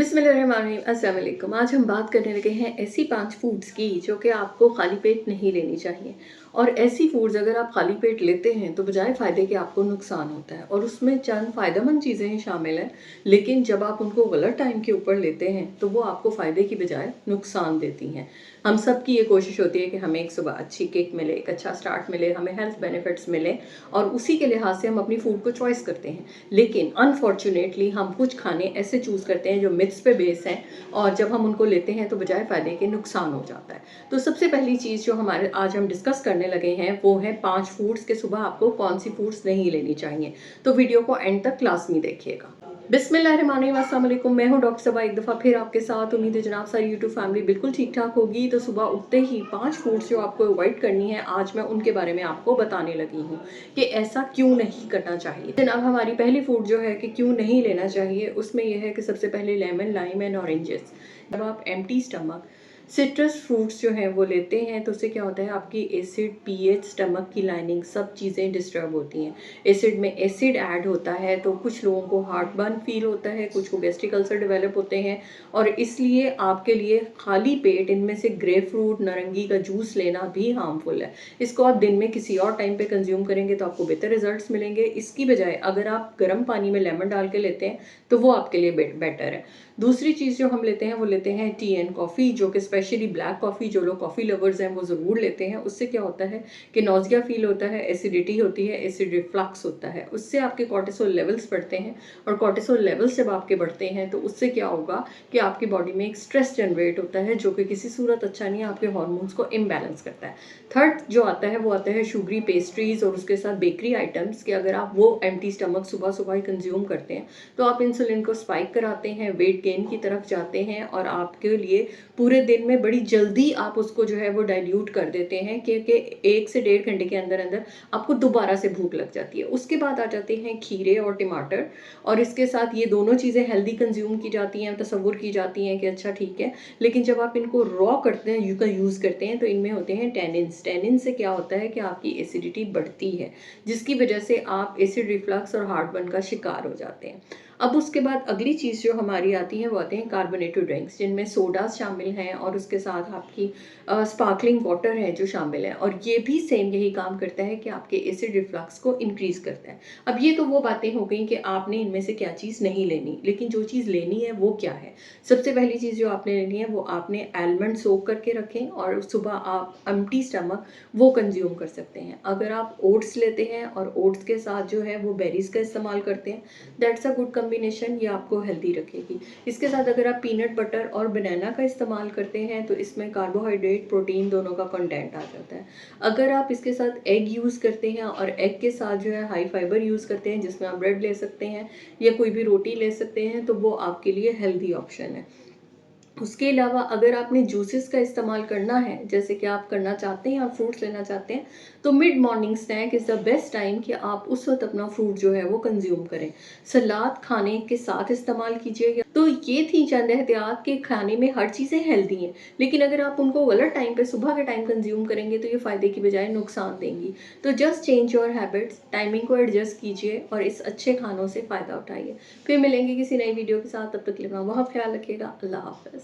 बिस्मिल्लाहिर्रहमानिर्रहीम, अस्सलाम वालेकुम। आज हम बात करने लगे हैं ऐसी 5 फूड्स की जो कि आपको खाली पेट नहीं लेनी चाहिए। और ऐसी फूड्स अगर आप खाली पेट लेते हैं तो बजाय फ़ायदे के आपको नुकसान होता है और उसमें चंद फ़ायदेमंद चीज़ें ही शामिल हैं। लेकिन जब आप उनको गलत टाइम के ऊपर लेते हैं तो वो आपको फ़ायदे की बजाय नुकसान देती हैं। हम सब की ये कोशिश होती है कि हमें एक सुबह अच्छी किक मिले, एक अच्छा स्टार्ट मिले, हमें हेल्थ बेनिफिट्स मिले और उसी के लिहाज से हम अपनी फूड को चॉइस करते हैं। लेकिन अनफॉर्चुनेटली हम कुछ खाने ऐसे चूज़ करते हैं जो मिथ्स पे बेस हैं और जब हम उनको लेते हैं तो बजाय फ़ायदे के नुकसान हो जाता है। तो सबसे पहली चीज़ जो हमारे आज हम डिस्कस करने लगे हैं वो है 5 फूड्स के सुबह आपको कौन-सी फूड्स नहीं लेनी चाहिए। तो वीडियो को एंड तक लाज़मी देखिएगा। बिस्मिल्लाहिर्रहमानिर्रहीम, अस्सलाम वालेकुम। मैं हूँ डॉक्टर सबा एक दफ़ा फिर आपके साथ। उम्मीद है जनाब सारी यूट्यूब फैमिली बिल्कुल ठीक-ठाक होगी। तो सुबह उठते ही 5 फूड्स जो आपको अवॉइड करनी है, आज मैं उनके बारे में आपको बताने लगी हूँ कि ऐसा क्यों नहीं करना चाहिए। जनाब हमारी पहली फूड जो है कि क्यों नहीं लेना चाहिए, उसमें यह है कि सबसे पहले लेमन, लाइम एंड ऑरेंजेस। जब आप एम्प्टी स्टमक सिट्रस फ्रूट्स जो हैं वो लेते हैं तो उससे क्या होता है, आपकी एसिड, पीएच, स्टमक की लाइनिंग सब चीज़ें डिस्टर्ब होती हैं। एसिड में एसिड ऐड होता है तो कुछ लोगों को हार्ट बर्न फील होता है, कुछ को गैस्ट्रिक अल्सर डेवलप होते हैं और इसलिए आपके लिए खाली पेट इनमें से ग्रेपफ्रूट, नारंगी का जूस लेना भी हार्मफुल है। इसको आप दिन में किसी और टाइम पे कंज्यूम करेंगे तो आपको बेहतर रिजल्ट्स मिलेंगे। इसकी बजाय अगर आप गर्म पानी में लेमन डाल के लेते हैं तो वो आपके लिए बेटर है। दूसरी चीज़ जो हम लेते हैं वो लेते हैं टी एंड कॉफ़ी, जो कि स्पेशली ब्लैक कॉफ़ी जो लोग कॉफ़ी लवर्स हैं वो ज़रूर लेते हैं। उससे क्या होता है कि नौज़िया फील होता है, एसिडिटी होती है, एसिड रिफ्लक्स होता है, उससे आपके कॉर्टिसोल लेवल्स बढ़ते हैं और कॉर्टिसोल लेवल्स जब आपके बढ़ते हैं तो उससे क्या होगा कि आपकी बॉडी में एक स्ट्रेस जनरेट होता है जो कि किसी सूरत अच्छा नहीं है, आपके हार्मोन्स को इम्बैलेंस करता है। थर्ड जो आता है वो आता है शुगरी पेस्ट्रीज़ और उसके साथ बेकरी आइटम्स, कि अगर आप वो एम्प्टी स्टमक सुबह सुबह ही कंज्यूम करते हैं तो आप इंसुलिन को स्पाइक कराते हैं, वेट गेन की तरफ जाते हैं और आपके लिए पूरे दिन में बड़ी जल्दी आप उसको जो है वो डाइल्यूट कर देते हैं, क्योंकि 1 से 1.5 घंटे के अंदर अंदर आपको दोबारा से भूख लग जाती है। उसके बाद आ जाते हैं खीरे और टमाटर और इसके साथ ये दोनों चीज़ें हेल्दी कंज्यूम की जाती हैं, तसव्वुर की जाती हैं कि अच्छा ठीक है। लेकिन जब आप इनको रॉ करते हैं, यूज़ करते हैं तो इनमें होते हैं टैनिन्स। टैनिन से क्या होता है कि आपकी एसिडिटी बढ़ती है, जिसकी वजह से आप एसिड रिफ्लक्स और हार्टबर्न का शिकार हो जाते हैं। अब उसके बाद अगली चीज़ जो हमारी आती है वो आते हैं कार्बोनेटेड ड्रिंक्स, जिनमें सोडास शामिल हैं और उसके साथ आपकी स्पार्कलिंग वाटर है जो शामिल है और ये भी सेम यही काम करता है कि आपके एसिड रिफ्लक्स को इंक्रीज़ करता है। अब ये तो वो बातें हो गई कि आपने इनमें से क्या चीज़ नहीं लेनी, लेकिन जो चीज़ लेनी है वो क्या है। सबसे पहली चीज़ जो आपने लेनी है वो आपने आलमंड सोक करके रखें और सुबह आप एम्प्टी स्टमक वो कंज्यूम कर सकते हैं। अगर आप ओट्स लेते हैं और ओट्स के साथ जो है वो बेरीज़ का इस्तेमाल करते हैं, दैट्स अ गुड कॉम्बिनेशन, ये आपको हेल्दी रखेगी। इसके साथ अगर आप पीनट बटर और बनाना का इस्तेमाल करते हैं तो इसमें कार्बोहाइड्रेट, प्रोटीन दोनों का कंटेंट आ जाता है। अगर आप इसके साथ एग यूज़ करते हैं और एग के साथ जो है हाई फाइबर यूज़ करते हैं, जिसमें आप ब्रेड ले सकते हैं या कोई भी रोटी ले सकते हैं, तो वो आपके लिए हेल्दी ऑप्शन है। उसके अलावा अगर आपने जूसेस का इस्तेमाल करना है, जैसे कि आप करना चाहते हैं, आप फ्रूट्स लेना चाहते हैं, तो mid morning snack is the best time कि आप उस वक़्त अपना फ्रूट जो है वो कंज़्यूम करें। सलाद खाने के साथ इस्तेमाल कीजिए। तो ये थी चंद एहतियात कि खाने में हर चीज़ें हेल्दी हैं, लेकिन अगर आप उनको गलत टाइम पे सुबह के टाइम कंज़्यूम करेंगे तो ये फ़ायदे की बजाय नुकसान देंगी। तो just change your habits, timing को एडजस्ट कीजिए और इस अच्छे खानों से फ़ायदा उठाइए। फिर मिलेंगे किसी नई वीडियो के साथ, तब तक के लिए अपना बहुत ख़्याल रखिएगा। अल्लाह हाफ़िज़।